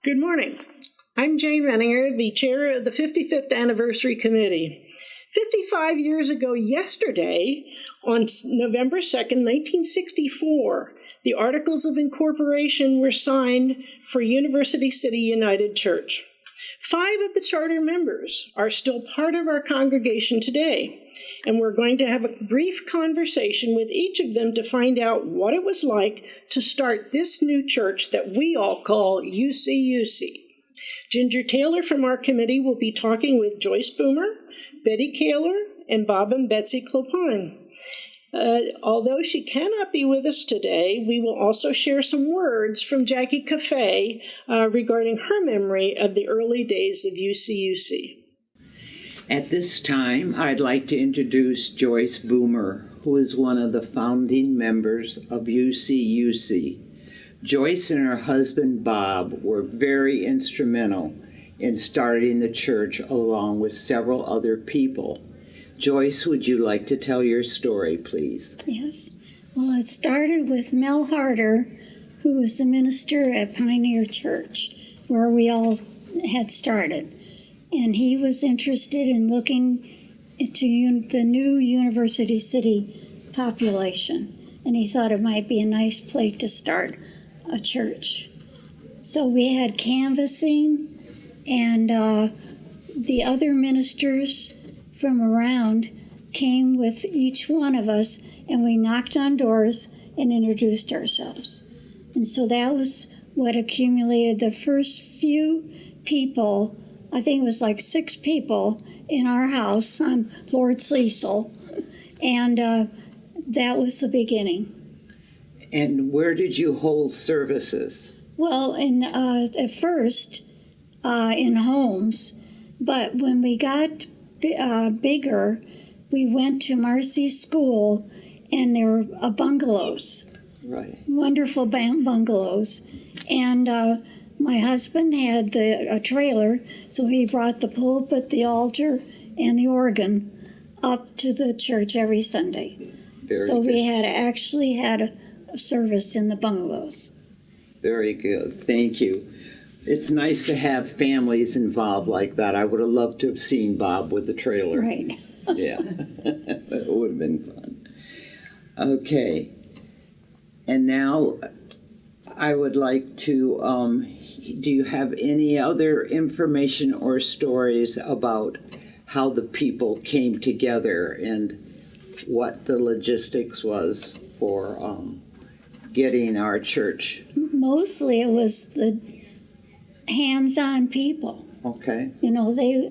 Good morning. I'm Jane Renninger, the chair of the 55th Anniversary Committee. 55 years ago yesterday, on November 2nd, 1964, the Articles of Incorporation were signed for University City United Church. 5 of the charter members are still part of our congregation today, and we're going to have a brief conversation with each of them to find out what it was like to start this new church that we all call UCUC. Ginger Taylor from our committee will be talking with Joyce Boomer, Betty Kaler, and Bob and Betsy Clopine. Although she cannot be with us today, we will also share some words from Jackie Cafe regarding her memory of the early days of UCUC. At this time, I'd like to introduce Joyce Boomer, who is one of the founding members of UCUC. Joyce and her husband Bob were very instrumental in starting the church along with several other people. Joyce, would you like to tell your story, please? Yes. Well, it started with Mel Harder, who was the minister at Pioneer Church, where we all had started. And he was interested in looking into the new University City population. And he thought it might be a nice place to start a church. So we had canvassing, and the other ministers from around came with each one of us, and we knocked on doors and introduced ourselves. And so that was what accumulated the first few people. I think it was like 6 people in our house on Lord Cecil, and that was the beginning. And where did you hold services? Well, at first in homes, but when we got bigger, we went to Marcy's school, and there were bungalows. Right. Wonderful bungalows. And my husband had a trailer, so he brought the pulpit, the altar, and the organ up to the church every Sunday. Very so good. We actually had a service in the bungalows. Very good. Thank you. It's nice to have families involved like that. I would have loved to have seen Bob with the trailer. Right. Yeah, it would have been fun. Okay. And now I would like to, do you have any other information or stories about how the people came together and what the logistics was for getting our church? Mostly it was the hands-on people. Okay. You know, they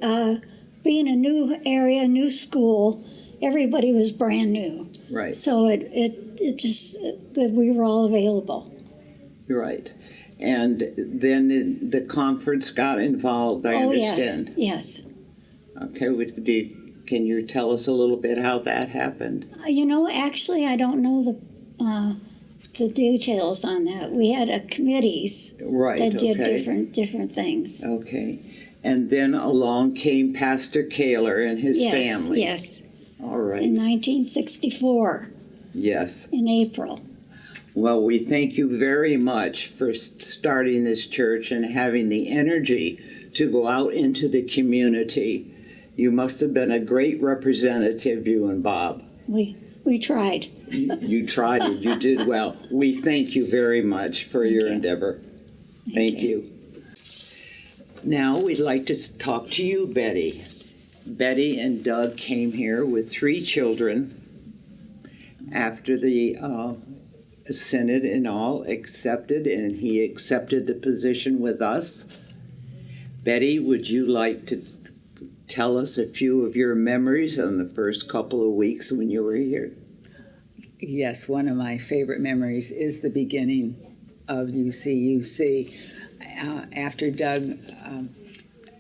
being a new area, new school, everybody was brand new. Right. So it just that we were all available. Right. And then the conference got involved, I understand. Yes. Okay. Can you tell us a little bit how that happened? You know, actually, I don't know the details on that. We had committees that did different things. Okay. And then along came Pastor Kaler and his family. Yes. All right. In 1964. Yes. In April. Well, we thank you very much for starting this church and having the energy to go out into the community. You must have been a great representative, you and Bob. We tried. You tried it. You did well. We thank you very much for your endeavor. Thank you. Now we'd like to talk to you, Betty. Betty and Doug came here with 3 children after the Synod and all accepted, and he accepted the position with us. Betty, would you like to tell us a few of your memories on the first couple of weeks when you were here? Yes, one of my favorite memories is the beginning of UCUC. After Doug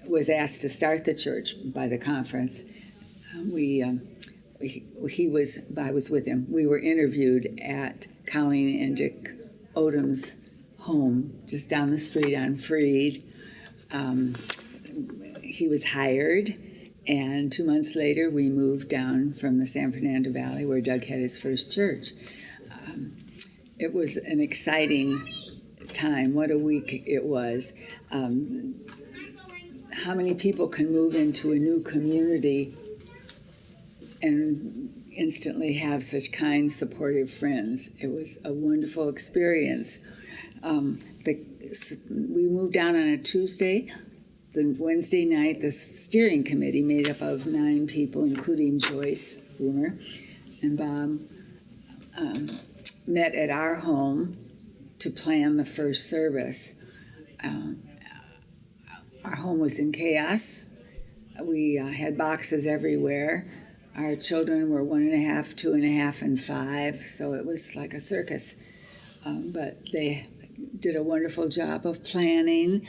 was asked to start the church by the conference, I was with him. We were interviewed at Colleen and Dick Odom's home just down the street on Freed. He was hired, and 2 months later we moved down from the San Fernando Valley where Doug had his first church. It was an exciting time, what a week it was. How many people can move into a new community and instantly have such kind, supportive friends? It was a wonderful experience. We moved down on a Tuesday. The Wednesday night, the steering committee, made up of 9 people, including Joyce Boomer and Bob, met at our home to plan the first service. Our home was in chaos. We had boxes everywhere. Our children were 1.5, 2.5, and 5, so it was like a circus. But they did a wonderful job of planning,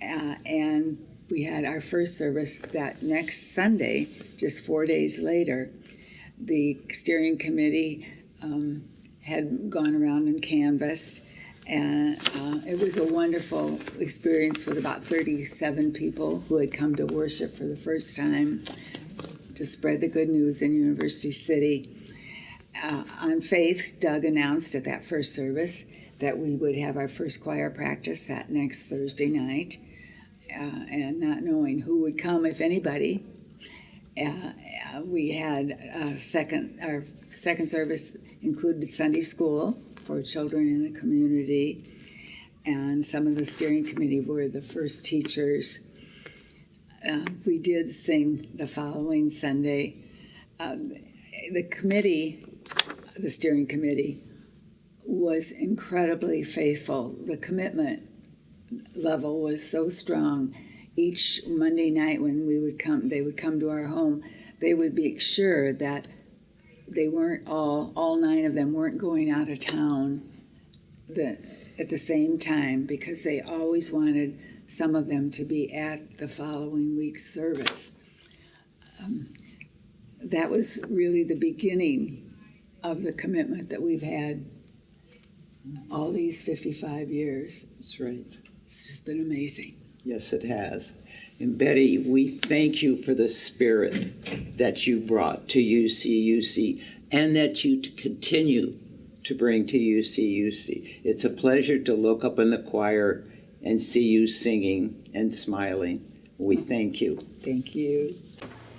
and we had our first service that next Sunday, just 4 days later. The steering committee had gone around and canvassed, and it was a wonderful experience with about 37 people who had come to worship for the first time to spread the good news in University City. On faith, Doug announced at that first service that we would have our first choir practice that next Thursday night, and not knowing who would come, if anybody. We had our second service included Sunday school for children in the community, and some of the steering committee were the first teachers. We did sing the following Sunday. The steering committee, was incredibly faithful. The commitment level was so strong. Each Monday night when they would come to our home, they would make sure that they weren't all 9 of them weren't going out of town at the same time, because they always wanted some of them to be at the following week's service. That was really the beginning of the commitment that we've had all these 55 years. That's right. It's just been amazing. Yes, it has. And Betty, we thank you for the spirit that you brought to UCUC and that you continue to bring to UCUC. It's a pleasure to look up in the choir and see you singing and smiling. We thank you. Thank you.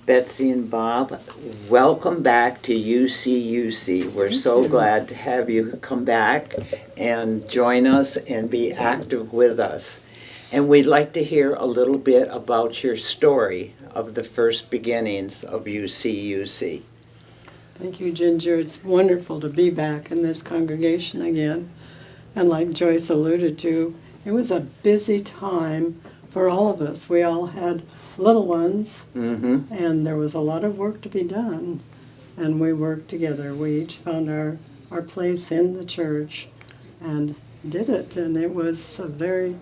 Betsy and Bob, welcome back to UCUC. We're so glad to have you come back and join us and be active with us. And we'd like to hear a little bit about your story of the first beginnings of UCUC. Thank you, Ginger. It's wonderful to be back in this congregation again. And like Joyce alluded to, it was a busy time for all of us. We all had little ones, and there was a lot of work to be done. And we worked together. We each found our place in the church and did it. And it was a very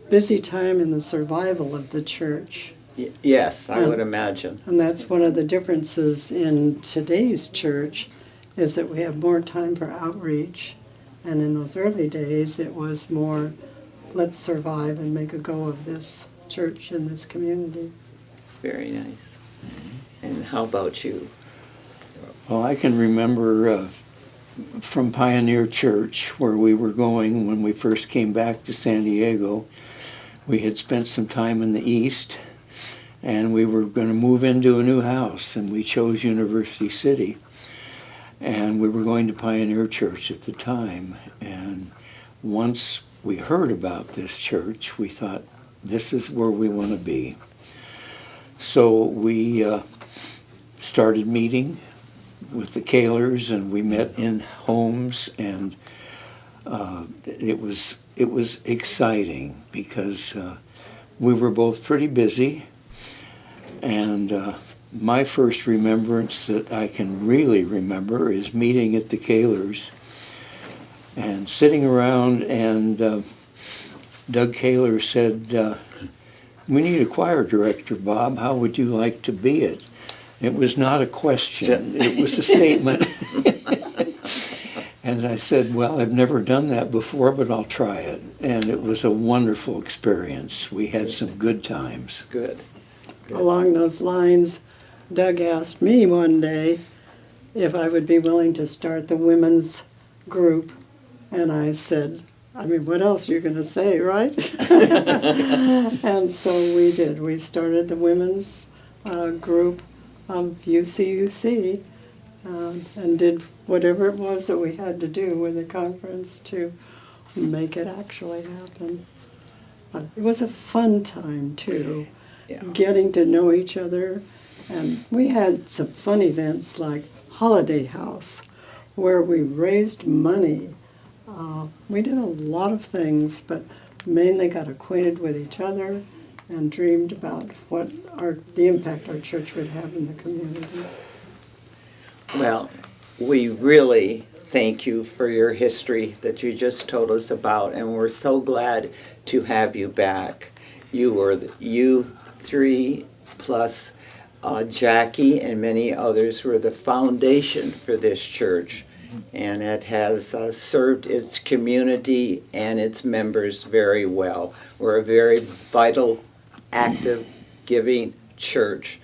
busy time in the survival of the church. Yes, I would imagine. And that's one of the differences in today's church, is that we have more time for outreach. And in those early days, it was more, let's survive and make a go of this church and this community. Very nice. And how about you? Well, I can remember from Pioneer Church, where we were going when we first came back to San Diego. We had spent some time in the East, and we were going to move into a new house, and we chose University City. And we were going to Pioneer Church at the time. And once we heard about this church, we thought, this is where we want to be. So we started meeting with the Kahlers, and we met in homes, and it was exciting because we were both pretty busy. And my first remembrance that I can really remember is meeting at the Kahlers and sitting around, and Doug Kahler said, we need a choir director, Bob. How would you like to be it? It was not a question. It was a statement. And I said, well, I've never done that before, but I'll try it. And it was a wonderful experience. We had some good times. Good. Along those lines, Doug asked me one day if I would be willing to start the women's group. And I said, I mean, what else are you going to say, right? And so we did. We started the women's group of UCUC and did whatever it was that we had to do with the conference to make it actually happen. It was a fun time, too, getting to know each other. And we had some fun events like Holiday House, where we raised money. We did a lot of things, but mainly got acquainted with each other and dreamed about what the impact our church would have in the community. Well, we really thank you for your history that you just told us about, and we're so glad to have you back. You three plus Jackie and many others were the foundation for this church, and it has served its community and its members very well. We're a very vital, active, giving church,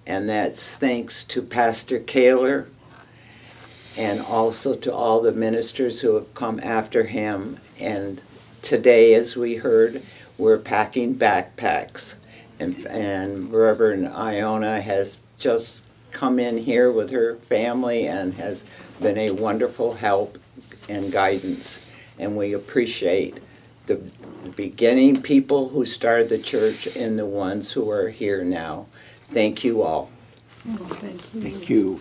and that's thanks to Pastor Kaler and also to all the ministers who have come after him. And today, as we heard, we're packing backpacks. And Reverend Iona has just come in here with her family and has been a wonderful help and guidance. And we appreciate the beginning people who started the church and the ones who are here now. Thank you all. Oh, thank you. Thank you.